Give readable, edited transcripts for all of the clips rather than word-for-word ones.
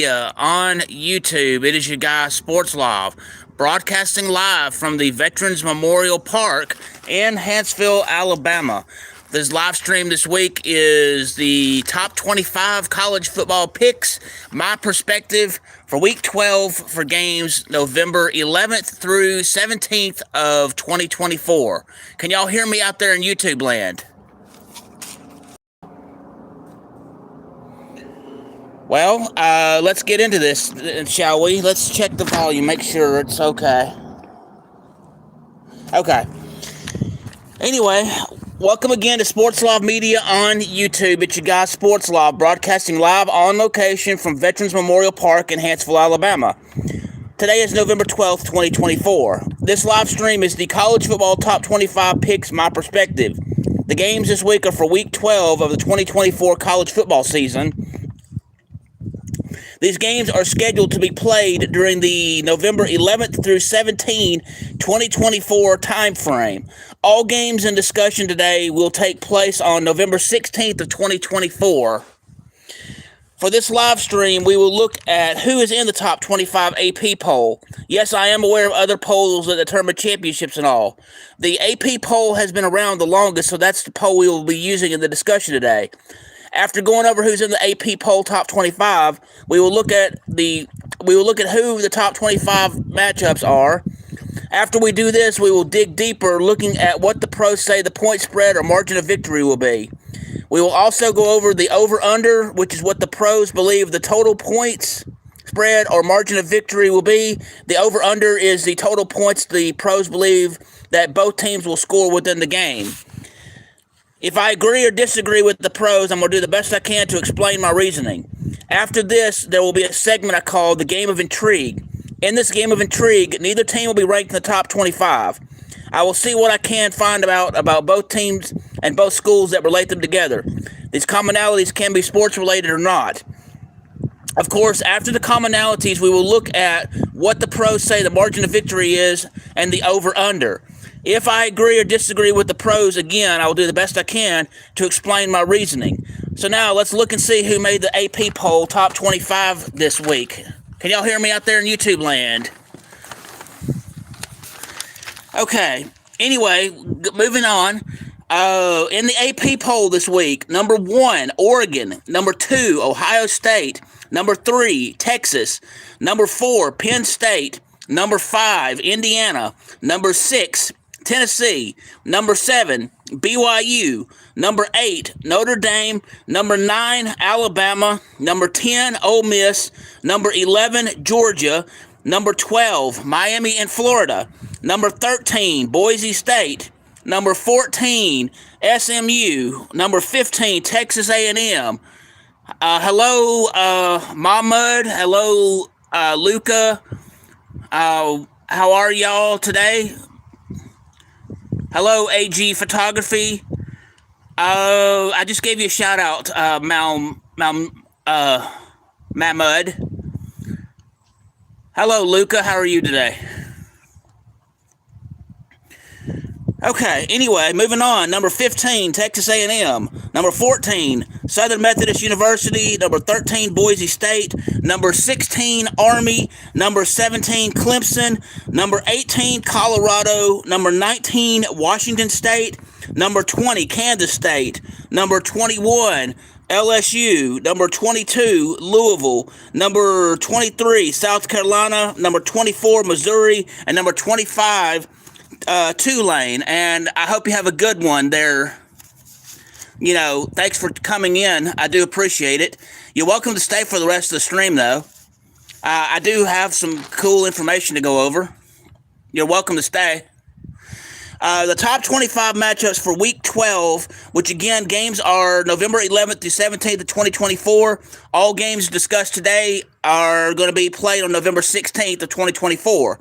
on YouTube. It is your guy Sports Live, broadcasting live from the Veterans Memorial Park in Huntsville, Alabama. This live stream this week is the top 25 college football picks, my perspective for week 12 for games November 11th through 17th of 2024. Can y'all hear me out there in YouTube land? Well, let's get into this, shall we? Let's check the volume, make sure it's okay. Okay. Anyway, welcome again to Sports Live Media on YouTube. It's your guy, Sports Live, broadcasting live on location from Veterans Memorial Park in Huntsville, Alabama. Today is November 12th, 2024. This live stream is the college football top 25 picks, my perspective. The games this week are for week 12 of the 2024 college football season. These games are scheduled to be played during the November 11th through 17, 2024 time frame. All games in discussion today will take place on November 16th of 2024. For this live stream, we will look at who is in the top 25 AP poll. Yes, I am aware of other polls that determine championships and all. The AP poll has been around the longest, so that's the poll we will be using in the discussion today. After going over who's in the AP poll top 25, we will look at who the top 25 matchups are. After we do this, we will dig deeper, looking at what the pros say the point spread or margin of victory will be. We will also go over the over-under, which is what the pros believe the total points spread or margin of victory will be. The over-under is the total points the pros believe that both teams will score within the game. If I agree or disagree with the pros, I'm going to do the best I can to explain my reasoning. After this, there will be a segment I call the Game of Intrigue. In this Game of Intrigue, neither team will be ranked in the top 25. I will see what I can find about both teams and both schools that relate them together. These commonalities can be sports related or not. Of course, after the commonalities, we will look at what the pros say the margin of victory is and the over-under. If I agree or disagree with the pros, again, I will do the best I can to explain my reasoning. So now let's look and see who made the AP poll top 25 this week. Can y'all hear me out there in YouTube land? Okay. Anyway, moving on. In the AP poll this week, number 1, Oregon. Number 2, Ohio State. Number 3, Texas. Number 4, Penn State. Number 5, Indiana. Number 6, Tennessee. Number 7, BYU. Number 8, Notre Dame. Number 9, Alabama. Number 10, Ole Miss. Number 11, Georgia. Number 12, Miami and Florida. Number 13, Boise State. Number 14, SMU. Number 15, Texas A&M. Hello, Mahmoud. Hello, Luca. How are y'all today? Hello, AG Photography. I just gave you a shout out, Mahmoud. Hello, Luca. How are you today? Okay, anyway, moving on. Number 15, Texas A&M. Number 14, Southern Methodist University. Number 13, Boise State. Number 16, Army. Number 17, Clemson. Number 18, Colorado. Number 19, Washington State. Number 20, Kansas State. Number 21, LSU. Number 22, Louisville. Number 23, South Carolina. Number 24, Missouri. And number 25, Tulane. And I hope you have a good one there. Thanks for coming in. I do appreciate it. You're welcome to stay for the rest of the stream, though. I do have some cool information to go over. You're welcome to stay. The top 25 matchups for Week 12, which again, games are November 11th through 17th of 2024. All games discussed today are going to be played on November 16th of 2024.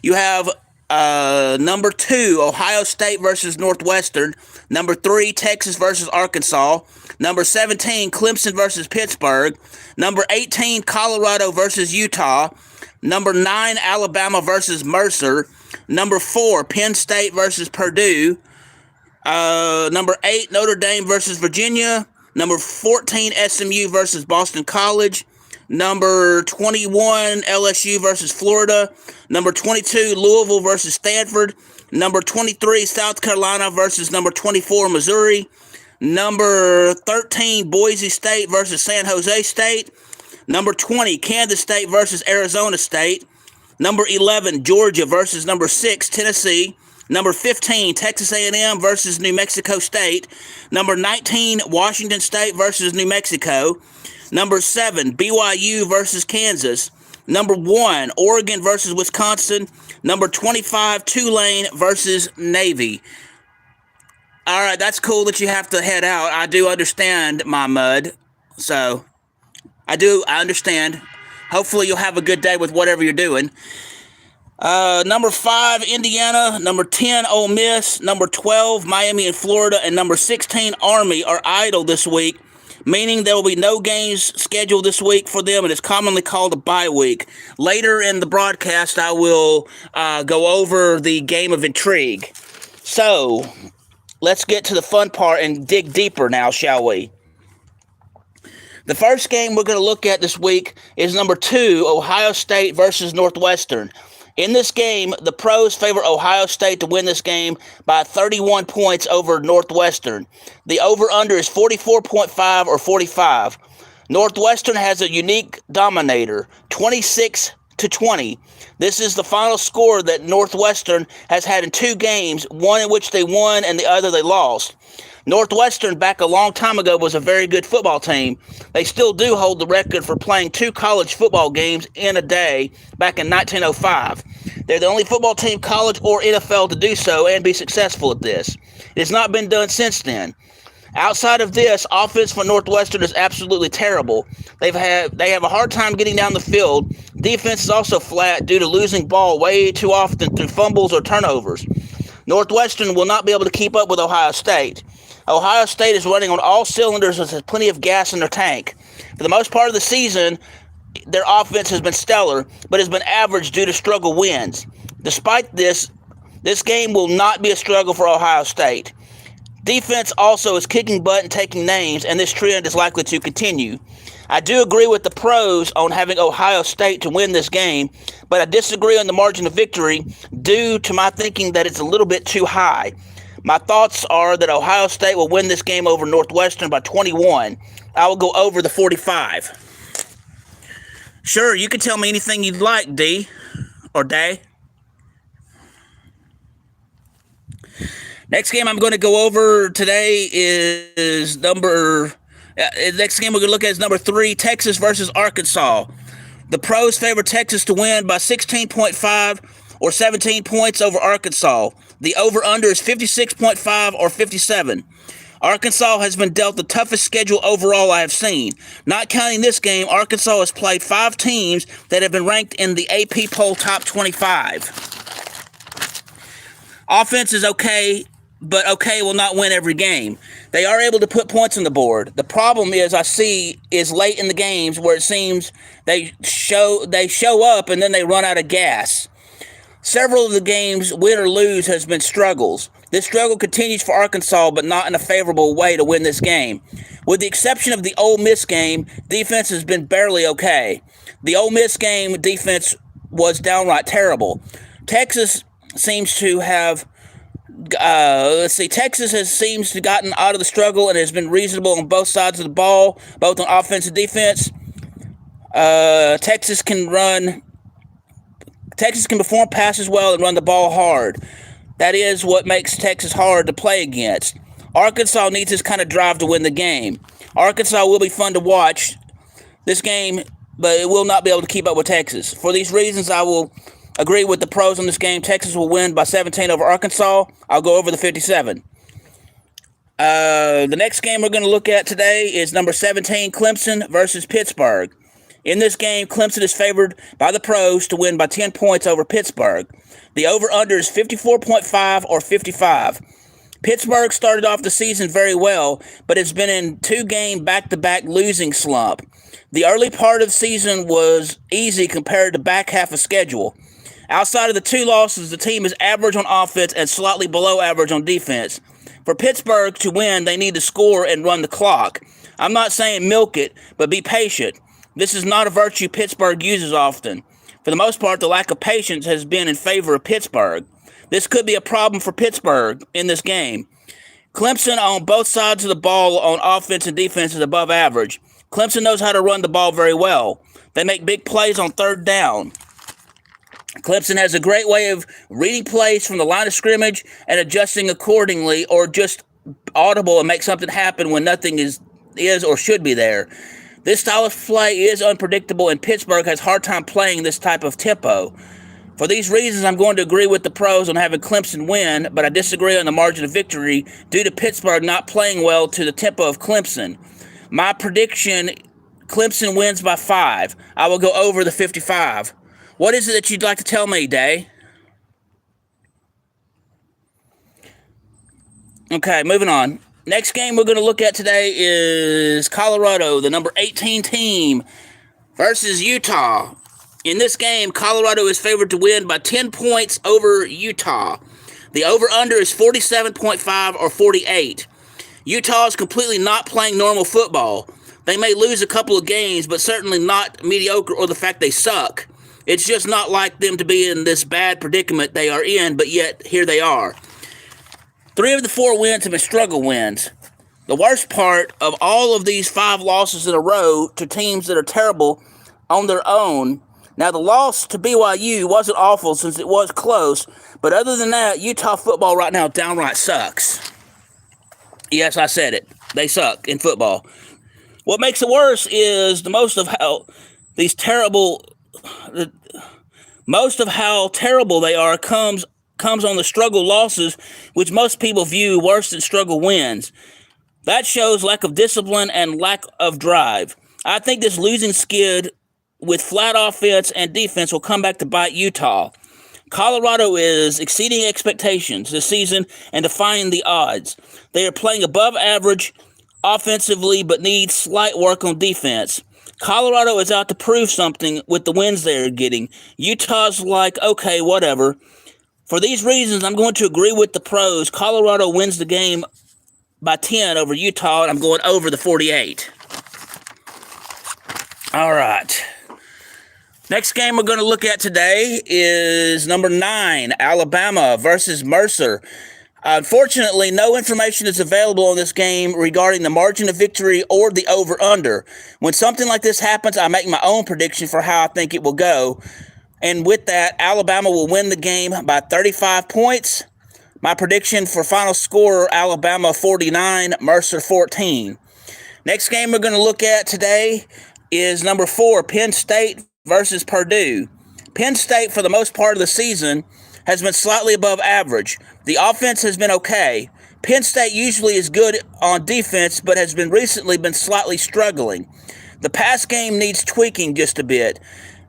You have number 2, Ohio State versus Northwestern. Number 3, Texas versus Arkansas. Number 17, Clemson versus Pittsburgh. Number 18, Colorado versus Utah. Number 9, Alabama versus Mercer. Number 4, Penn State versus Purdue. Number 8, Notre Dame versus Virginia. Number 14, SMU versus Boston College. Number 21, LSU versus Florida. Number 22, Louisville versus Stanford. Number 23, South Carolina versus number 24, Missouri. Number 13, Boise State versus San Jose State. Number 20, Kansas State versus Arizona State. Number 11, Georgia versus number 6, Tennessee. Number 15, Texas A&M versus New Mexico State. Number 19, Washington State versus New Mexico. Number 7, BYU versus Kansas. Number 1, Oregon versus Wisconsin. Number 25, Tulane versus Navy. All right, that's cool that you have to head out. I do understand, my mud. So, I understand. Hopefully you'll have a good day with whatever you're doing. Number 5, Indiana. Number 10, Ole Miss. Number 12, Miami and Florida. And number 16, Army are idle this week, meaning there will be no games scheduled this week for them, and it's commonly called a bye week. Later in the broadcast, I will go over the game of intrigue. So, let's get to the fun part and dig deeper now, shall we? The first game we're going to look at this week is number 2, Ohio State versus Northwestern. In this game, the pros favor Ohio State to win this game by 31 points over Northwestern. The over-under is 44.5 or 45. Northwestern has a unique dominator, 26-20. This is the final score that Northwestern has had in 2 games, one in which they won and the other they lost. Northwestern, back a long time ago, was a very good football team. They still do hold the record for playing 2 college football games in a day back in 1905. They're the only football team, college or NFL, to do so and be successful at this. It has not been done since then. Outside of this, offense for Northwestern is absolutely terrible. They have a hard time getting down the field. Defense is also flat due to losing ball way too often through fumbles or turnovers. Northwestern will not be able to keep up with Ohio State. Ohio State is running on all cylinders and has plenty of gas in their tank. For the most part of the season, their offense has been stellar, but has been average due to struggle wins. Despite this game will not be a struggle for Ohio State. Defense also is kicking butt and taking names, and this trend is likely to continue. I do agree with the pros on having Ohio State to win this game, but I disagree on the margin of victory due to my thinking that it's a little bit too high. My thoughts are that Ohio State will win this game over Northwestern by 21. I will go over the 45. Sure, you can tell me anything you'd like, D or Day. Next game I'm going to go over today is next game we're going to look at is number 3, Texas versus Arkansas. The pros favor Texas to win by 16.5 or 17 points over Arkansas. The over-under is 56.5 or 57. Arkansas has been dealt the toughest schedule overall I have seen. Not counting this game, Arkansas has played 5 teams that have been ranked in the AP poll top 25. Offense is okay, but okay will not win every game. They are able to put points on the board. The problem is late in the games where it seems they show up and then they run out of gas. Several of the games, win or lose, has been struggles. This struggle continues for Arkansas, but not in a favorable way to win this game. With the exception of the Ole Miss game, defense has been barely okay. The Ole Miss game defense was downright terrible. Texas seems to have Texas seems to have gotten out of the struggle and has been reasonable on both sides of the ball, both on offense and defense. Texas can perform passes well and run the ball hard. That is what makes Texas hard to play against. Arkansas needs this kind of drive to win the game. Arkansas will be fun to watch this game, but it will not be able to keep up with Texas. For these reasons, I will agree with the pros on this game. Texas will win by 17 over Arkansas. I'll go over the 57. The next game we're going to look at today is number 17, Clemson versus Pittsburgh. In this game, Clemson is favored by the pros to win by 10 points over Pittsburgh. The over-under is 54.5 or 55. Pittsburgh started off the season very well, but has been in 2-game back-to-back losing slump. The early part of the season was easy compared to back half of schedule. Outside of the 2 losses, the team is average on offense and slightly below average on defense. For Pittsburgh to win, they need to score and run the clock. I'm not saying milk it, but be patient. This is not a virtue Pittsburgh uses often. For the most part, the lack of patience has been in favor of Pittsburgh. This could be a problem for Pittsburgh in this game. Clemson on both sides of the ball on offense and defense is above average. Clemson knows how to run the ball very well. They make big plays on third down. Clemson has a great way of reading plays from the line of scrimmage and adjusting accordingly, or just audible and make something happen when nothing is or should be there. This style of play is unpredictable, and Pittsburgh has a hard time playing this type of tempo. For these reasons, I'm going to agree with the pros on having Clemson win, but I disagree on the margin of victory due to Pittsburgh not playing well to the tempo of Clemson. My prediction, Clemson wins by 5. I will go over the 55. What is it that you'd like to tell me, Day? Okay, moving on. Next game we're going to look at today is Colorado, the number 18 team, versus Utah. In this game, Colorado is favored to win by 10 points over Utah. The over-under is 47.5 or 48. Utah is completely not playing normal football. They may lose a couple of games, but certainly not mediocre or the fact they suck. It's just not like them to be in this bad predicament they are in, but yet here they are. 3 of the 4 wins have been struggle wins. The worst part of all of these 5 losses in a row to teams that are terrible on their own. Now, the loss to BYU wasn't awful since it was close, but other than that, Utah football right now downright sucks. Yes, I said it. They suck in football. What makes it worse is most of how terrible they are comes on the struggle losses, which most people view worse than struggle wins. That shows lack of discipline and lack of drive. I think this losing skid with flat offense and defense will come back to bite Utah. Colorado is exceeding expectations this season and defying the odds. They are playing above average offensively but need slight work on defense. Colorado is out to prove something with the wins they're getting. Utah's like, okay, whatever. For these reasons, I'm going to agree with the pros. Colorado wins the game by 10 over Utah, and I'm going over the 48. All right. Next game we're going to look at today is number 9, Alabama versus Mercer. Unfortunately, no information is available on this game regarding the margin of victory or the over-under. When something like this happens, I make my own prediction for how I think it will go. And with that, Alabama will win the game by 35 points. My prediction for final score, Alabama 49, Mercer 14. Next game we're going to look at today is number 4, Penn State versus Purdue. Penn State, for the most part of the season, has been slightly above average. The offense has been okay. Penn State usually is good on defense, but has recently been slightly struggling. The pass game needs tweaking just a bit.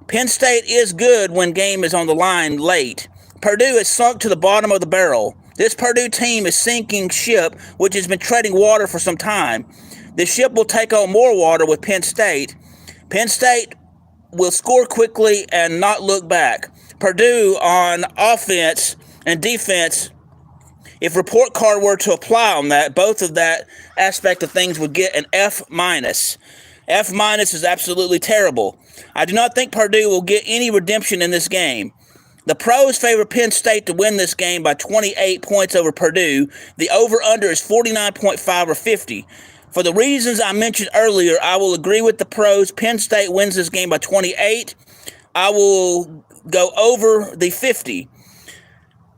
Penn State is good when game is on the line late. Purdue is sunk to the bottom of the barrel. This Purdue team is sinking ship, which has been treading water for some time. The ship will take on more water with Penn State. Penn State will score quickly and not look back. Purdue on offense and defense, if report card were to apply on that, both of that aspect of things would get an F-. F- is absolutely terrible. I do not think Purdue will get any redemption in this game. The pros favor Penn State to win this game by 28 points over Purdue. The over-under is 49.5 or 50. For the reasons I mentioned earlier, I will agree with the pros. Penn State wins this game by 28. I will go over the 50.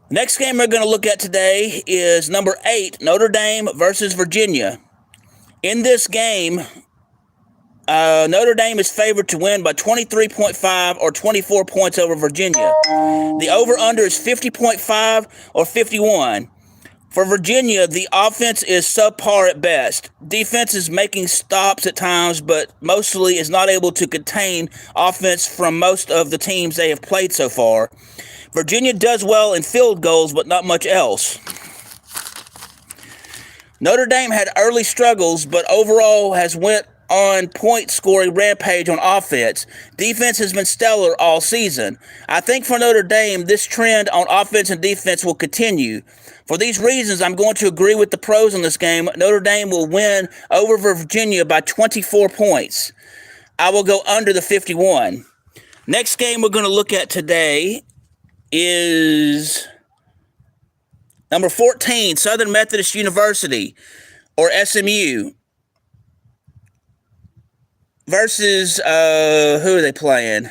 Next game we're going to look at today is number 8, Notre Dame versus Virginia. In this game, Notre Dame is favored to win by 23.5 or 24 points over Virginia. The over-under is 50.5 or 51. For Virginia, the offense is subpar at best. Defense is making stops at times, but mostly is not able to contain offense from most of the teams they have played so far. Virginia does well in field goals, but not much else. Notre Dame had early struggles, but overall has went on point-scoring rampage on offense. Defense has been stellar all season. I think for Notre Dame, this trend on offense and defense will continue. For these reasons, I'm going to agree with the pros in this game. Notre Dame will win over Virginia by 24 points. I will go under the 51. Next game we're going to look at today is number 14, Southern Methodist University, or SMU, versus, who are they playing?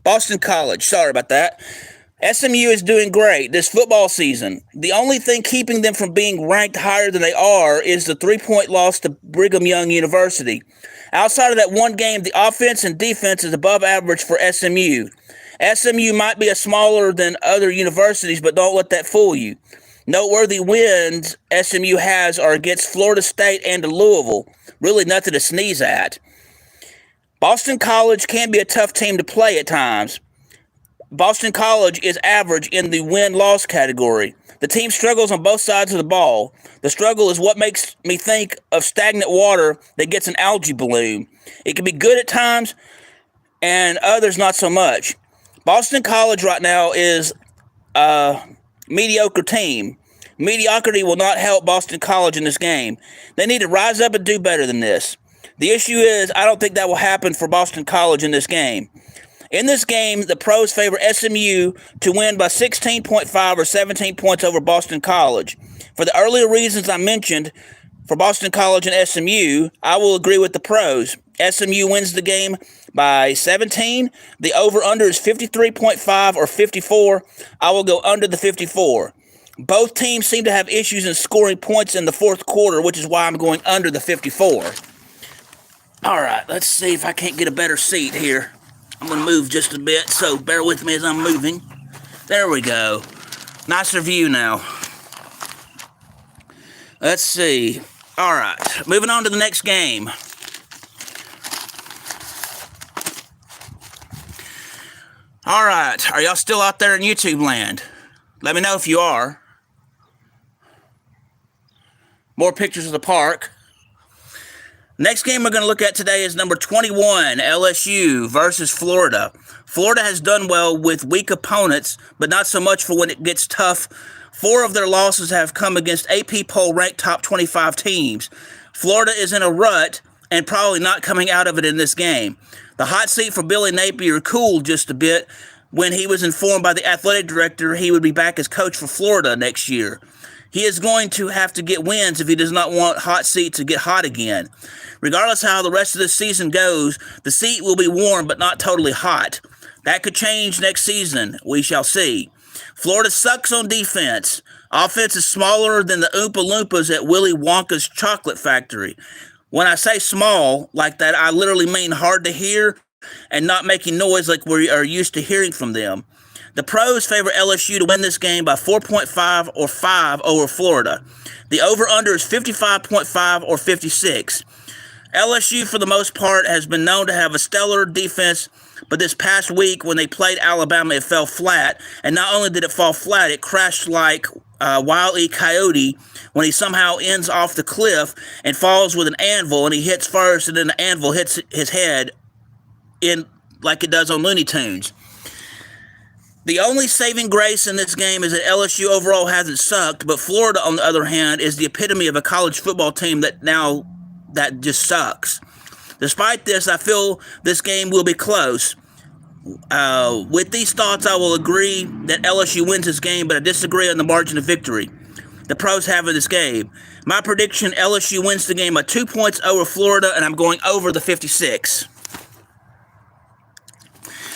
Boston College. Sorry about that. SMU is doing great this football season. The only thing keeping them from being ranked higher than they are is the 3-point loss to Brigham Young University. Outside of that one game, the offense and defense is above average for SMU. SMU might be a smaller than other universities, but don't let that fool you. Noteworthy wins SMU has are against Florida State and Louisville. Really nothing to sneeze at. Boston College can be a tough team to play at times. Boston College is average in the win-loss category. The team struggles on both sides of the ball. The struggle is what makes me think of stagnant water that gets an algae bloom. It can be good at times, and others not so much. Boston College right now is a mediocre team. Mediocrity will not help Boston College in this game. They need to rise up and do better than this. The issue is, I don't think that will happen for Boston College in this game. In this game, the pros favor SMU to win by 16.5 or 17 points over Boston College. For the earlier reasons I mentioned for Boston College and SMU, I will agree with the pros. SMU wins the game by 17. The over-under is 53.5 or 54. I will go under the 54. Both teams seem to have issues in scoring points in the fourth quarter, which is why I'm going under the 54. All right, let's see if I can't get a better seat here. I'm going to move just a bit, so bear with me as I'm moving. There we go. Nicer view now. Let's see. All right, moving on to the next game. All right, are y'all still out there in YouTube land? Let me know if you are. More pictures of the park. Next game we're going to look at today is number 21, LSU versus Florida. Florida has done well with weak opponents, but not so much for when it gets tough. 4 of their losses have come against AP poll ranked top 25 teams. Florida is in a rut and probably not coming out of it in this game. The hot seat for Billy Napier cooled just a bit when he was informed by the athletic director he would be back as coach for Florida next year. He is going to have to get wins if he does not want hot seat to get hot again. Regardless of how the rest of the season goes, the seat will be warm but not totally hot. That could change next season. We shall see. Florida sucks on defense. Offense is smaller than the Oompa Loompas at Willy Wonka's chocolate factory. When I say small like that, I literally mean hard to hear and not making noise like we are used to hearing from them. The pros favor LSU to win this game by 4.5 or 5 over Florida. The over-under is 55.5 or 56. LSU, for the most part, has been known to have a stellar defense, but this past week when they played Alabama, it fell flat. And not only did it fall flat, it crashed like Wile E. Coyote when he somehow ends off the cliff and falls with an anvil, and he hits first, and then the anvil hits his head in like it does on Looney Tunes. The only saving grace in this game is that LSU overall hasn't sucked, but Florida, on the other hand, is the epitome of a college football team that just sucks. Despite this, I feel this game will be close. With these thoughts, I will agree that LSU wins this game, but I disagree on the margin of victory the pros have in this game. My prediction, LSU wins the game by 2 points over Florida, and I'm going over the 56.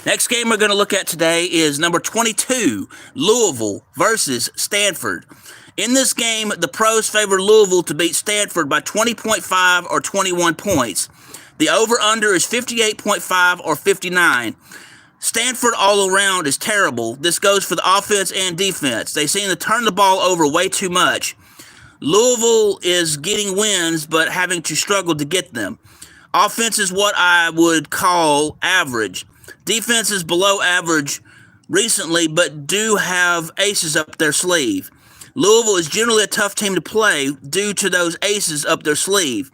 Next game we're going to look at today is number 22, Louisville versus Stanford. In this game, the pros favor Louisville to beat Stanford by 20.5 or 21 points. The over-under is 58.5 or 59. Stanford all around is terrible. This goes for the offense and defense. They seem to turn the ball over way too much. Louisville is getting wins, but having to struggle to get them. Offense is what I would call average. Defense is below average recently, but do have aces up their sleeve. Louisville is generally a tough team to play due to those aces up their sleeve.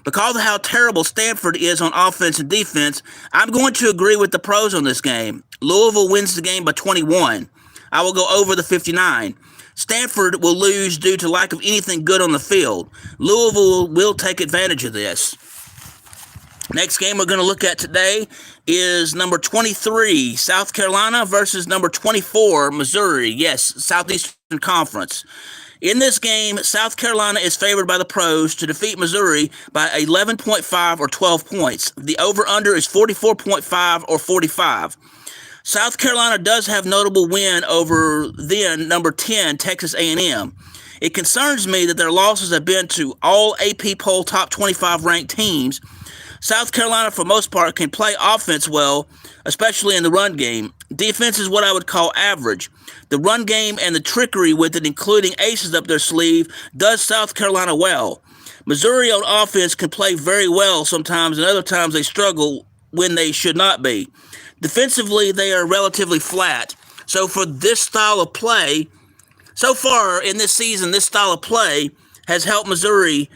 Because of how terrible Stanford is on offense and defense, I'm going to agree with the pros on this game. Louisville wins the game by 21. I will go over the 59. Stanford will lose due to lack of anything good on the field. Louisville will take advantage of this. Next game we're going to look at today is number 23, South Carolina versus number 24, Missouri. Yes, Southeastern Conference. In this game, South Carolina is favored by the pros to defeat Missouri by 11.5 or 12 points. The over-under is 44.5 or 45. South Carolina does have notable win over then number 10, Texas A&M. It concerns me that their losses have been to all AP poll top 25 ranked teams. South Carolina, for most part, can play offense well, especially in the run game. Defense is what I would call average. The run game and the trickery with it, including aces up their sleeve, does South Carolina well. Missouri on offense can play very well sometimes, and other times they struggle when they should not be. Defensively, they are relatively flat. So for this style of play, so far in this season, this style of play has helped Missouri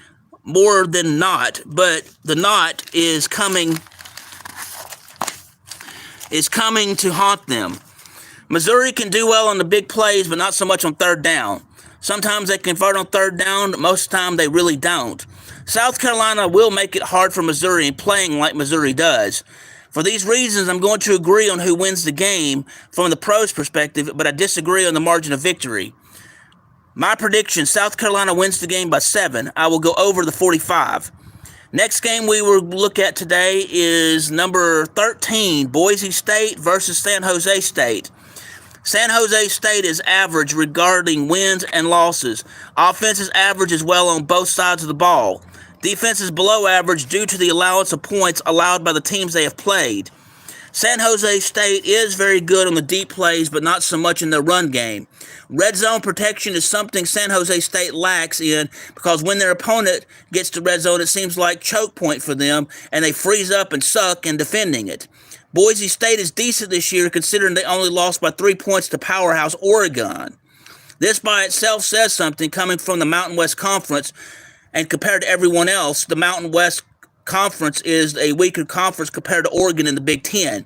more than not, but the not is coming to haunt them. Missouri can do well on the big plays, but not so much on third down. Sometimes they convert on third down, but most of the time they really don't. South Carolina will make it hard for Missouri in playing like Missouri does. For these reasons, I'm going to agree on who wins the game from the pros' perspective, but I disagree on the margin of victory. My prediction, South Carolina wins the game by 7. I will go over the 45. Next game we will look at today is number 13, Boise State versus San Jose State. San Jose State is average regarding wins and losses. Offense is average as well on both sides of the ball. Defense is below average due to the allowance of points allowed by the teams they have played. San Jose State is very good on the deep plays, but not so much in their run game. Red zone protection is something San Jose State lacks in, because when their opponent gets to red zone, it seems like choke point for them, and they freeze up and suck in defending it. Boise State is decent this year, considering they only lost by 3 points to powerhouse Oregon. This by itself says something, coming from the Mountain West Conference, and compared to everyone else, the Mountain West Conference is a weaker conference compared to Oregon in the Big Ten.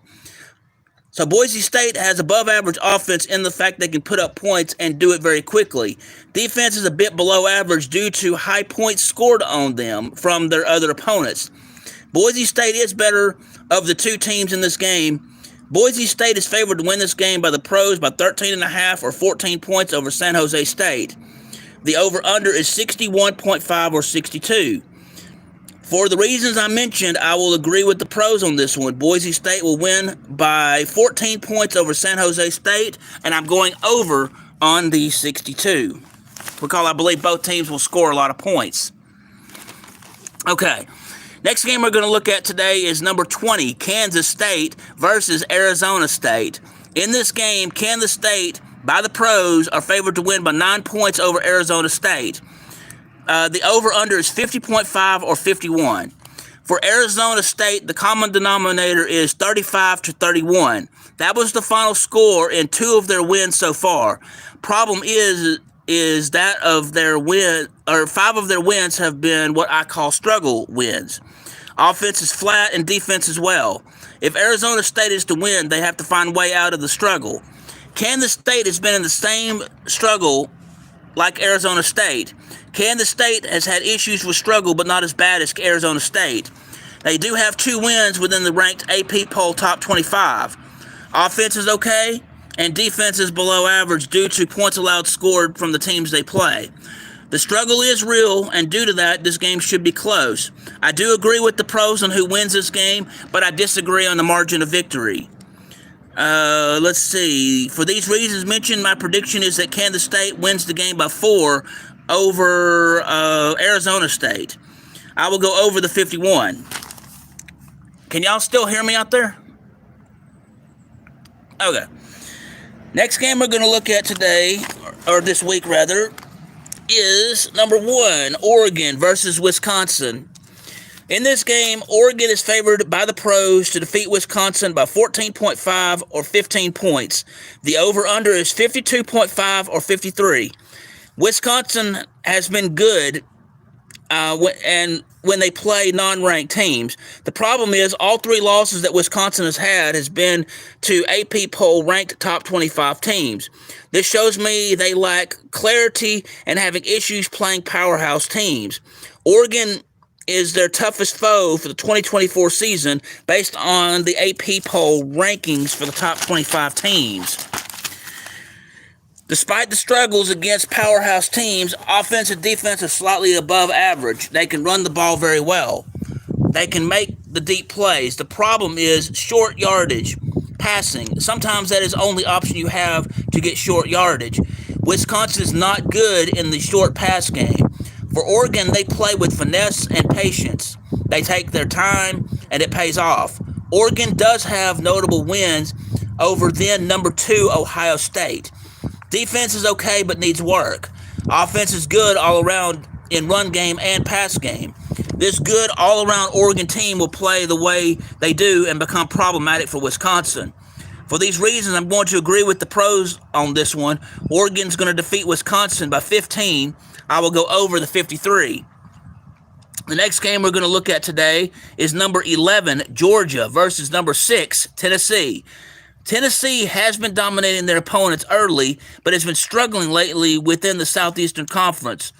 So Boise State has above average offense in the fact they can put up points and do it very quickly. Defense is a bit below average due to high points scored on them from their other opponents. Boise State is better of the two teams in this game. Boise State is favored to win this game by the pros by 13.5 or 14 points over San Jose State. The over-under is 61.5 or 62. For the reasons I mentioned, I will agree with the pros on this one. Boise State will win by 14 points over San Jose State, and I'm going over on the 62, because I believe both teams will score a lot of points. Okay, next game we're going to look at today is number 20, Kansas State versus Arizona State. In this game, Kansas State, by the pros, are favored to win by 9 points over Arizona State. The over-under is 50.5 or 51. For Arizona State, the common denominator is 35-31. That was the final score in 2 of their wins so far. Problem is that of their 5 of their wins have been what I call struggle wins. Offense is flat and defense as well. If Arizona State is to win, they have to find a way out of the struggle. Kansas State has been in the same struggle like Arizona State. Kansas State has had issues with struggle, but not as bad as Arizona State. They do have 2 wins within the ranked AP poll top 25. Offense is okay, and defense is below average due to points allowed scored from the teams they play. The struggle is real, and due to that, this game should be close. I do agree with the pros on who wins this game, but I disagree on the margin of victory. Let's see. For these reasons mentioned, my prediction is that Kansas State wins the game by 4 over Arizona State. I will go over the 51. Can y'all still hear me out there? Okay. Next game we're going to look at today, or this week rather, is number 1, Oregon versus Wisconsin. In this game, Oregon is favored by the pros to defeat Wisconsin by 14.5 or 15 points. The over-under is 52.5 or 53. Wisconsin has been good when they play non-ranked teams. The problem is all 3 losses that Wisconsin has been to AP poll ranked top 25 teams. This shows me they lack clarity and having issues playing powerhouse teams. Oregon is their toughest foe for the 2024 season based on the AP poll rankings for the top 25 teams. Despite the struggles against powerhouse teams, offense and defense are slightly above average. They can run the ball very well. They can make the deep plays. The problem is short yardage, passing. Sometimes that is the only option you have to get short yardage. Wisconsin is not good in the short pass game. For Oregon, they play with finesse and patience. They take their time, and it pays off. Oregon does have notable wins over then number 2 Ohio State. Defense is okay, but needs work. Offense is good all around in run game and pass game. This good all-around Oregon team will play the way they do and become problematic for Wisconsin. For these reasons, I'm going to agree with the pros on this one. Oregon's going to defeat Wisconsin by 15. I will go over the 53. The next game we're going to look at today is number 11, Georgia, versus number 6, Tennessee. Tennessee has been dominating their opponents early, but has been struggling lately within the Southeastern Conference.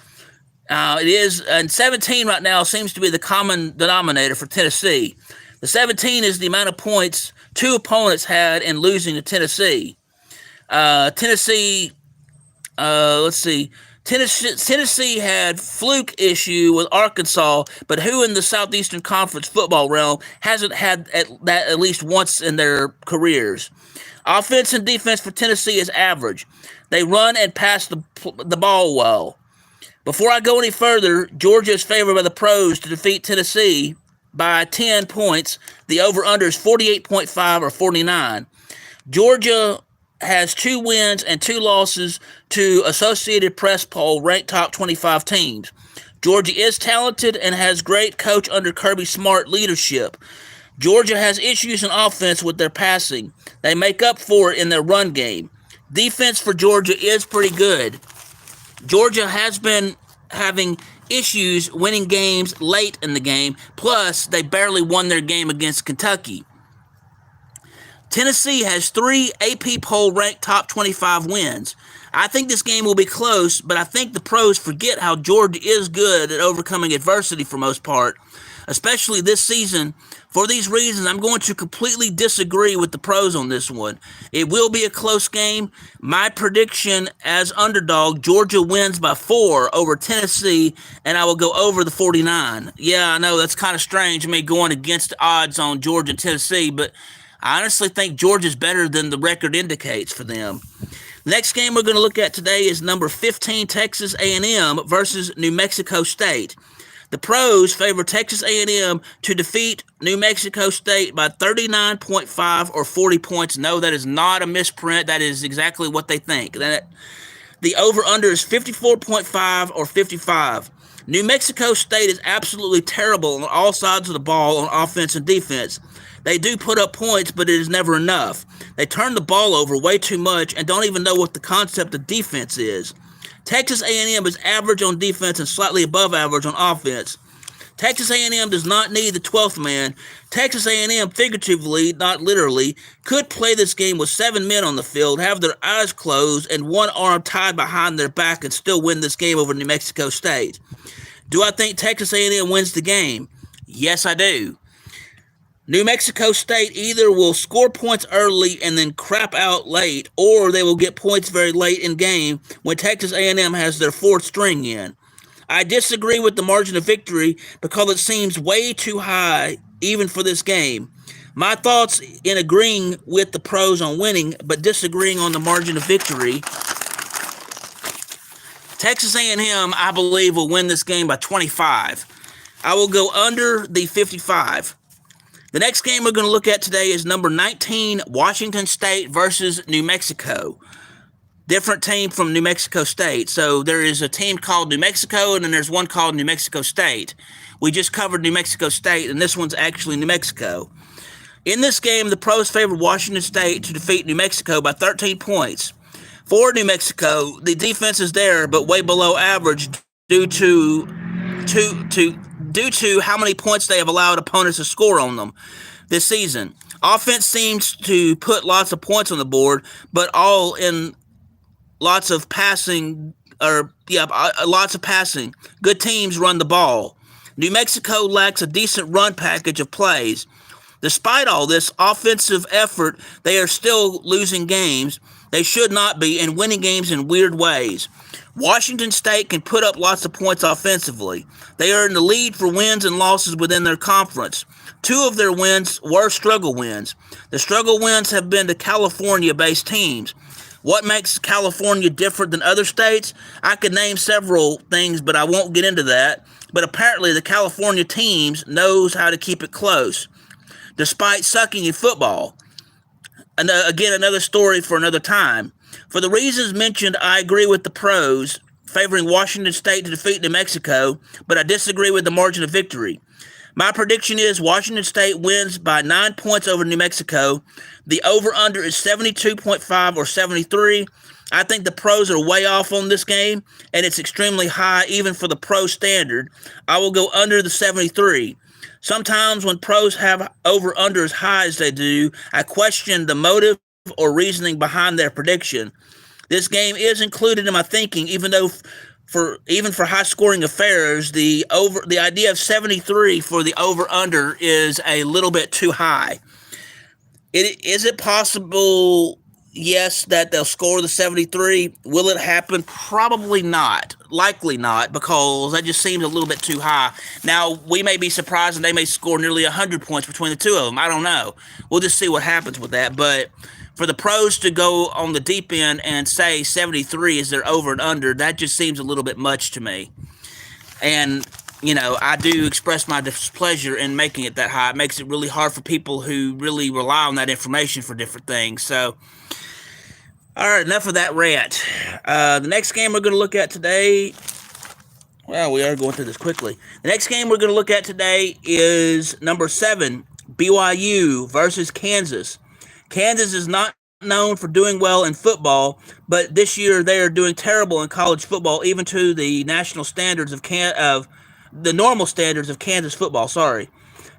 It is, and 17 right now seems to be the common denominator for Tennessee. The 17 is the amount of points two opponents had in losing to Tennessee. Tennessee had fluke issue with Arkansas, but who in the Southeastern Conference football realm hasn't had that at least once in their careers? Offense and defense for Tennessee is average. They run and pass the ball well. Before I go any further, Georgia is favored by the pros to defeat Tennessee by 10 points. The over-under is 48.5 or 49. Georgia has 2 wins and 2 losses to Associated Press poll ranked top 25 teams. Georgia is talented and has great coach under Kirby Smart leadership. Georgia has issues in offense with their passing. They make up for it in their run game. Defense for Georgia is pretty good. Georgia has been having issues winning games late in the game, plus they barely won their game against Kentucky. Tennessee has 3 AP poll ranked top 25 wins. I think this game will be close, but I think the pros forget how Georgia is good at overcoming adversity for most part, especially this season. For these reasons, I'm going to completely disagree with the pros on this one. It will be a close game. My prediction as underdog, Georgia wins by 4 over Tennessee, and I will go over the 49. Yeah, I know that's kind of strange, me going against the odds on Georgia and Tennessee, but I honestly think Georgia's better than the record indicates for them. Next game we're going to look at today is number 15, Texas A&M versus New Mexico State. The pros favor Texas A&M to defeat New Mexico State by 39.5 or 40 points. No, that is not a misprint. That is exactly what they think. The over-under is 54.5 or 55. New Mexico State is absolutely terrible on all sides of the ball on offense and defense. They do put up points, but it is never enough. They turn the ball over way too much and don't even know what the concept of defense is. Texas A&M is average on defense and slightly above average on offense. Texas A&M does not need the 12th man. Texas A&M, figuratively, not literally, could play this game with 7 men on the field, have their eyes closed, and one arm tied behind their back and still win this game over New Mexico State. Do I think Texas A&M wins the game? Yes, I do. New Mexico State either will score points early and then crap out late, or they will get points very late in game when Texas A&M has their 4th string in. I disagree with the margin of victory because it seems way too high even for this game. My thoughts in agreeing with the pros on winning, but disagreeing on the margin of victory. Texas A&M, I believe, will win this game by 25. I will go under the 55. The next game we're going to look at today is number 19, Washington State versus New Mexico. Different team from New Mexico State. So there is a team called New Mexico, and then there's one called New Mexico State. We just covered New Mexico State, and this one's actually New Mexico. In this game, the pros favored Washington State to defeat New Mexico by 13 points. For New Mexico, the defense is there, but way below average due to how many points they have allowed opponents to score on them this season. Offense seems to put lots of points on the board, but all in lots of passing. Good teams run the ball. New Mexico lacks a decent run package of plays. Despite all this offensive effort, they are still losing games they should not be and winning games in weird ways. Washington State can put up lots of points offensively. They are in the lead for wins and losses within their conference. 2 of their wins were struggle wins. The struggle wins have been to California-based teams. What makes California different than other states? I could name several things, but I won't get into that. But apparently the California teams knows how to keep it close, despite sucking in football. And again, another story for another time. For the reasons mentioned, I agree with the pros favoring Washington State to defeat New Mexico, but I disagree with the margin of victory. My prediction is Washington State wins by 9 points over New Mexico. The over-under is 72.5 or 73. I think the pros are way off on this game, and it's extremely high even for the pro standard. I will go under the 73. Sometimes when pros have over-under as high as they do, I question the motive or reasoning behind their prediction. This game is included in my thinking, even though for high-scoring affairs, the idea of 73 for the over-under is a little bit too high. Is it possible? Yes, that they'll score the 73. Will it happen? Probably not. Likely not, because that just seems a little bit too high. Now, we may be surprised and they may score nearly 100 points between the two of them. I don't know. We'll just see what happens with that. But for the pros to go on the deep end and say 73 is their over and under, that just seems a little bit much to me. And I do express my displeasure in making it that high. It makes it really hard for people who really rely on that information for different things. So, all right, enough of that rant. The next game we're going to look at today, well, we are going through this quickly. The next game we're going to look at today is number 7, BYU versus Kansas. Kansas is not known for doing well in football, but this year they are doing terrible in college football, even to the national standards of the normal standards of Kansas football.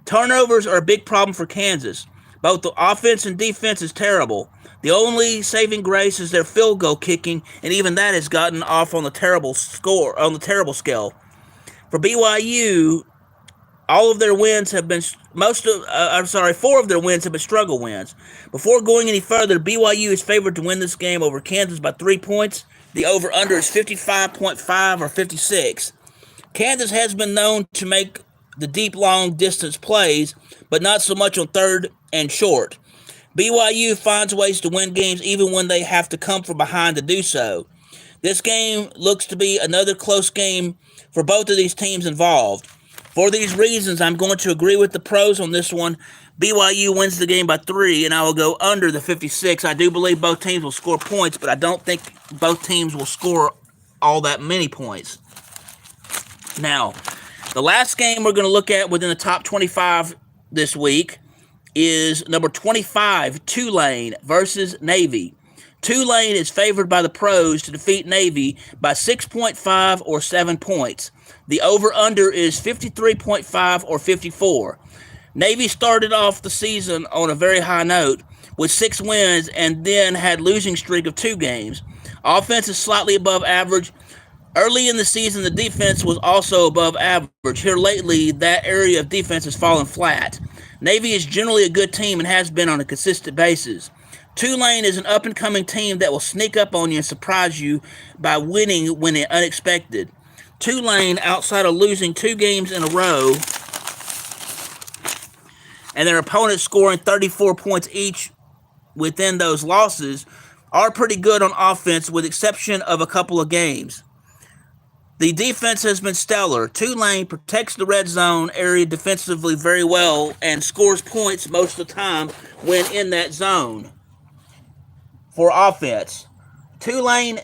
Turnovers are a big problem for Kansas. Both the offense and defense is terrible. The only saving grace is their field goal kicking, and even that has gotten off on the terrible scale. For BYU, all of their wins have been 4 of their wins have been struggle wins. Before going any further, BYU is favored to win this game over Kansas by 3 points. The over-under is 55.5 or 56. Kansas has been known to make the deep, long-distance plays, but not so much on third and short. BYU finds ways to win games even when they have to come from behind to do so. This game looks to be another close game for both of these teams involved. For these reasons, I'm going to agree with the pros on this one. BYU wins the game by 3, and I will go under the 56. I do believe both teams will score points, but I don't think both teams will score all that many points. Now, the last game we're going to look at within the top 25 this week is number 25, Tulane versus Navy. Tulane is favored by the pros to defeat Navy by 6.5 or 7 points. The over-under is 53.5 or 54. Navy started off the season on a very high note with 6 wins and then had losing streak of 2 games. Offense is slightly above average. Early in the season, the defense was also above average. Here lately, that area of defense has fallen flat. Navy is generally a good team and has been on a consistent basis. Tulane is an up-and-coming team that will sneak up on you and surprise you by winning when it unexpected. Tulane, outside of losing 2 games in a row, and their opponents scoring 34 points each within those losses, are pretty good on offense with exception of a couple of games. The defense has been stellar. Tulane protects the red zone area defensively very well and scores points most of the time when in that zone for offense. Tulane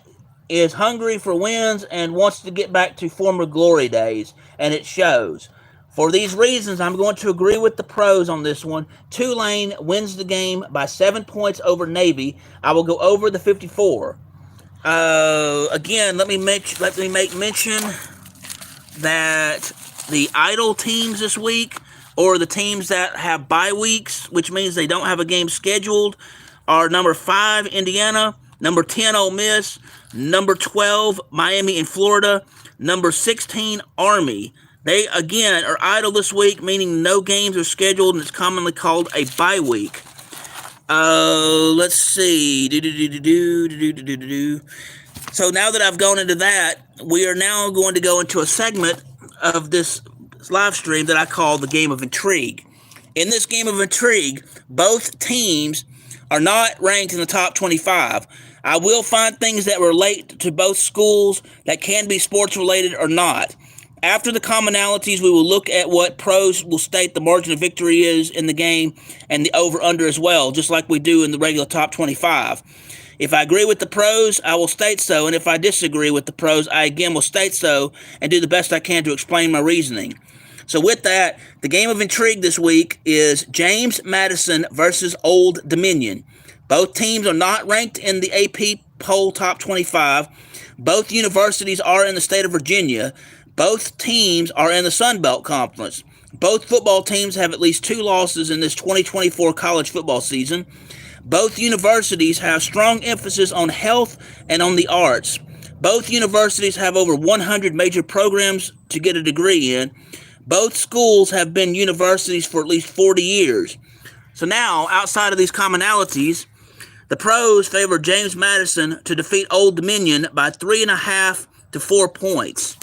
is hungry for wins and wants to get back to former glory days, and it shows. For these reasons, I'm going to agree with the pros on this one. Tulane wins the game by 7 points over Navy. I will go over the 54. Again, let me make mention that the idle teams this week, or the teams that have bye weeks, which means they don't have a game scheduled, are number 5, Indiana, number 10, Ole Miss, number 12, Miami in Florida, number 16, Army, They, again, are idle this week, meaning no games are scheduled, and it's commonly called a bye week. Let's see. So now that I've gone into that, we are now going to go into a segment of this live stream that I call the Game of Intrigue. In this Game of Intrigue, both teams are not ranked in the top 25. I will find things that relate to both schools that can be sports related or not. After the commonalities, we will look at what pros will state the margin of victory is in the game and the over-under as well, just like we do in the regular top 25. If I agree with the pros, I will state so, and if I disagree with the pros, I again will state so and do the best I can to explain my reasoning. So with that, the Game of Intrigue this week is James Madison versus Old Dominion. Both teams are not ranked in the AP poll top 25. Both universities are in the state of Virginia. Both teams are in the Sun Belt Conference. Both football teams have at least 2 losses in this 2024 college football season. Both universities have strong emphasis on health and on the arts. Both universities have over 100 major programs to get a degree in. Both schools have been universities for at least 40 years. So now, outside of these commonalities, the pros favor James Madison to defeat Old Dominion by 3.5 to 4 points.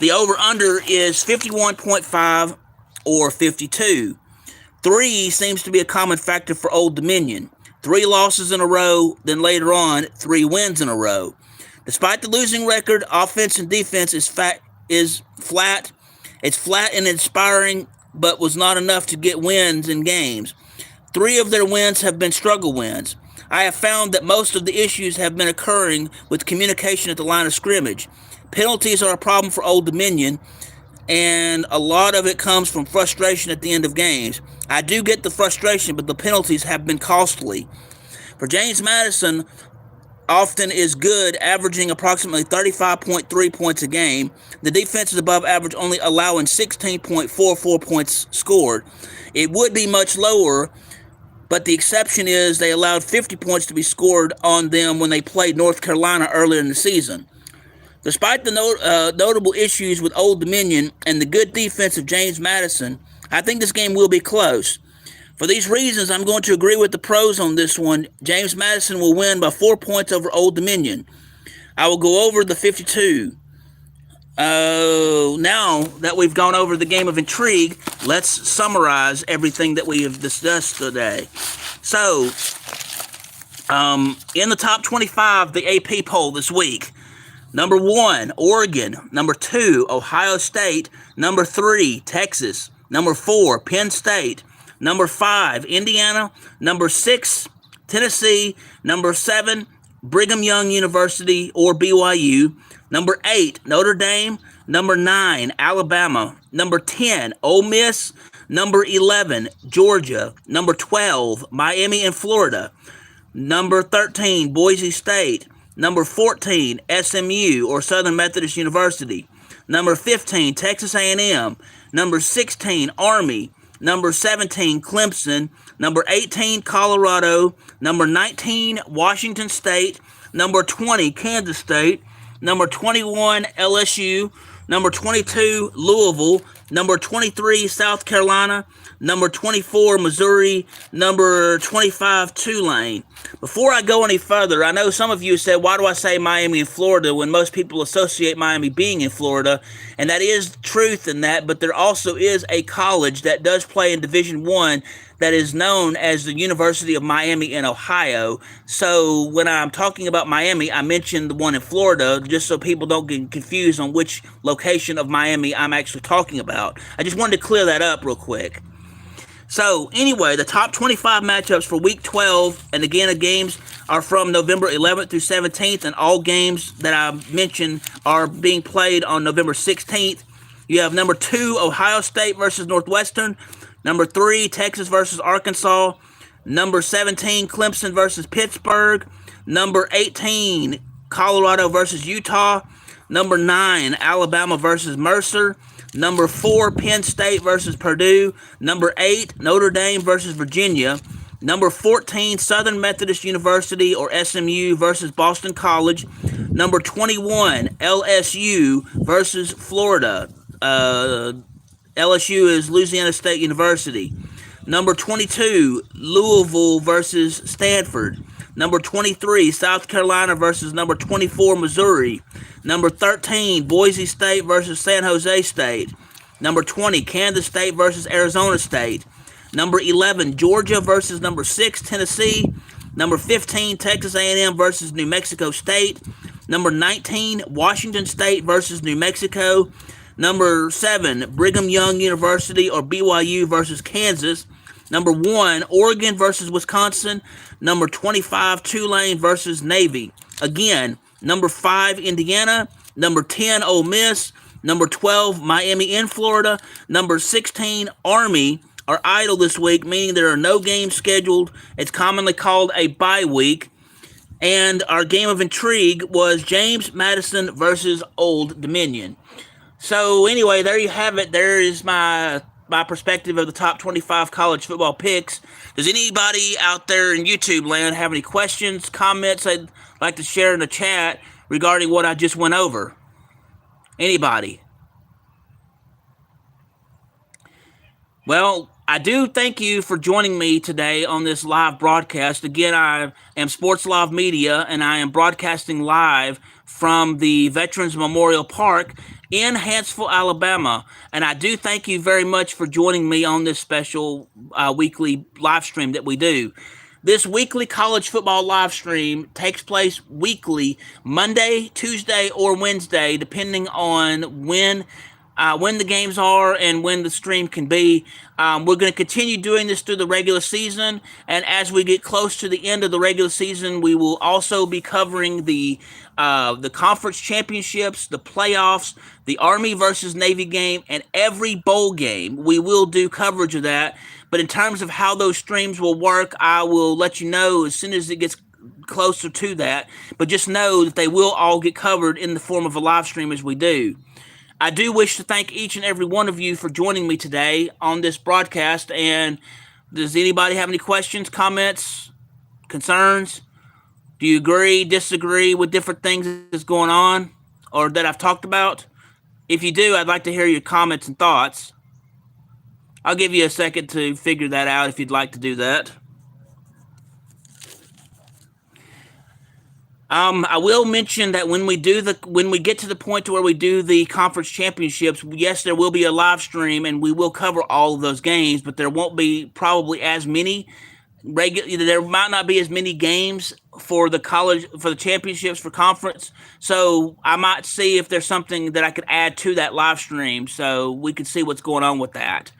The over-under is 51.5 or 52. 3 seems to be a common factor for Old Dominion. 3 losses in a row, then later on, 3 wins in a row. Despite the losing record, offense and defense is flat. It's flat and inspiring, but was not enough to get wins in games. 3 of their wins have been struggle wins. I have found that most of the issues have been occurring with communication at the line of scrimmage. Penalties are a problem for Old Dominion, and a lot of it comes from frustration at the end of games. I do get the frustration, but the penalties have been costly. For James Madison, often is good, averaging approximately 35.3 points a game. The defense is above average, only allowing 16.44 points scored. It would be much lower, but the exception is they allowed 50 points to be scored on them when they played North Carolina earlier in the season. Despite the notable issues with Old Dominion and the good defense of James Madison, I think this game will be close. For these reasons, I'm going to agree with the pros on this one. James Madison will win by 4 points over Old Dominion. I will go over the 52. Now that we've gone over the Game of Intrigue, let's summarize everything that we have discussed today. So, in the top 25, the AP poll this week, number 1, Oregon. Number 2, Ohio State. Number 3, Texas. Number 4, Penn State. Number 5, Indiana. Number 6, Tennessee. Number 7, Brigham Young University or BYU. Number 8, Notre Dame. Number 9, Alabama. Number 10, Ole Miss. Number 11, Georgia. Number 12, Miami and Florida. Number 13, Boise State. Number 14, SMU or Southern Methodist University. Number 15, Texas A&M. Number 16, Army. Number 17, Clemson. Number 18, Colorado. Number 19, Washington State. Number 20, Kansas State. Number 21, LSU. Number 22, Louisville. Number 23, South Carolina. Number 24, Missouri. Number 25, Tulane. Before I go any further, I know some of you said, why do I say Miami and Florida when most people associate Miami being in Florida? And that is truth in that, but there also is a college that does play in Division I that is known as the University of Miami in Ohio. So when I'm talking about Miami, I mentioned the one in Florida, just so people don't get confused on which location of Miami I'm actually talking about. I just wanted to clear that up real quick. So, anyway, the top 25 matchups for Week 12, and again, the games are from November 11th through 17th, and all games that I mentioned are being played on November 16th. You have number 2, Ohio State versus Northwestern. Number 3, Texas versus Arkansas. Number 17, Clemson versus Pittsburgh. Number 18, Colorado versus Utah. Number 9, Alabama versus Mercer. Number 4, Penn State versus Purdue. Number 8, Notre Dame versus Virginia. Number 14, Southern Methodist University or SMU versus Boston College. Number 21, LSU versus Florida. LSU is Louisiana State University. Number 22, Louisville versus Stanford. Number 23, South Carolina versus number 24, Missouri. Number 13, Boise State versus San Jose State. Number 20, Kansas State versus Arizona State. Number 11, Georgia versus number 6, Tennessee. Number 15, Texas A&M versus New Mexico State. Number 19, Washington State versus New Mexico. Number 7, Brigham Young University or BYU versus Kansas. Number 1, Oregon versus Wisconsin. Number 25, Tulane versus Navy. Again, number 5, Indiana. Number 10, Ole Miss. Number 12, Miami in Florida. Number 16, Army are idle this week, meaning there are no games scheduled. It's commonly called a bye week. And our game of intrigue was James Madison versus Old Dominion. So anyway, there you have it. There is my perspective of the top 25 college football picks. Does anybody out there in YouTube land have any questions, comments they'd like to share in the chat regarding what I just went over? Anybody? Well, I do thank you for joining me today on this live broadcast. Again, I am Sports Live Media, and I am broadcasting live from the Veterans Memorial Park in Huntsville, Alabama. And I do thank you very much for joining me on this special weekly live stream that we do. This weekly college football live stream takes place weekly, Monday, Tuesday, or Wednesday, depending on when the games are and when the stream can be. We're going to continue doing this through the regular season, and as we get close to the end of the regular season, we will also be covering the conference championships, the playoffs, the Army versus Navy game, and every bowl game. We will do coverage of that, but in terms of how those streams will work, I will let you know as soon as it gets closer to that, but just know that they will all get covered in the form of a live stream as we do. I do wish to thank each and every one of you for joining me today on this broadcast. And does anybody have any questions, comments, concerns? Do you agree, disagree with different things that's going on or that I've talked about? If you do, I'd like to hear your comments and thoughts. I'll give you a second to figure that out if you'd like to do that. I will mention that when we get to the point to where we do the conference championships, yes, there will be a live stream and we will cover all of those games, but there won't be probably as many there might not be as many games for the championships for conference. So I might see if there's something that I could add to that live stream so we could see what's going on with that.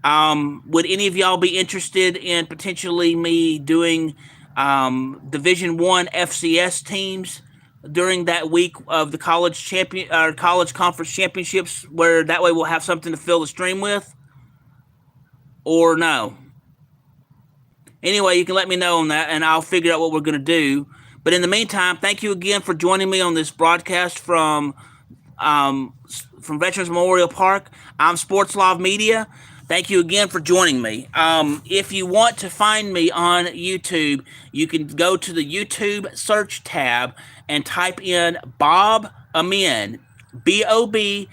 Would any of y'all be interested in potentially me doing Division I FCS teams during that week of the college conference championships, where that way we'll have something to fill the stream with, or no? Anyway, you can let me know on that, and I'll figure out what we're going to do. But in the meantime, thank you again for joining me on this broadcast from Veterans Memorial Park. I'm Sports Live Media. Thank you again for joining me. If you want to find me on YouTube, you can go to the YouTube search tab and type in Bob Amin, Bobamin.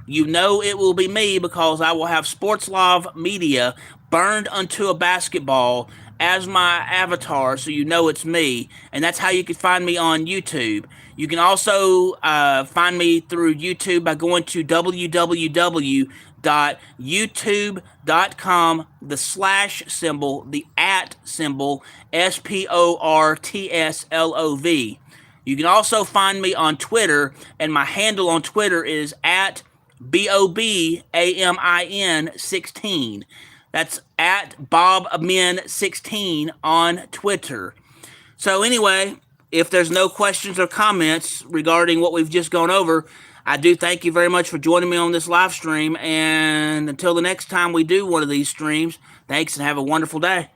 You know it will be me because I will have Sports Live Media burned onto a basketball as my avatar, so you know it's me. And that's how you can find me on YouTube. You can also find me through YouTube by going to www.youtube.com, the slash symbol, the at symbol, SPORTSLOV. You can also find me on Twitter, and my handle on Twitter is at BOBAMIN16. That's at BobAmin16 on Twitter. So anyway, if there's no questions or comments regarding what we've just gone over, I do thank you very much for joining me on this live stream. And until the next time we do one of these streams, thanks and have a wonderful day.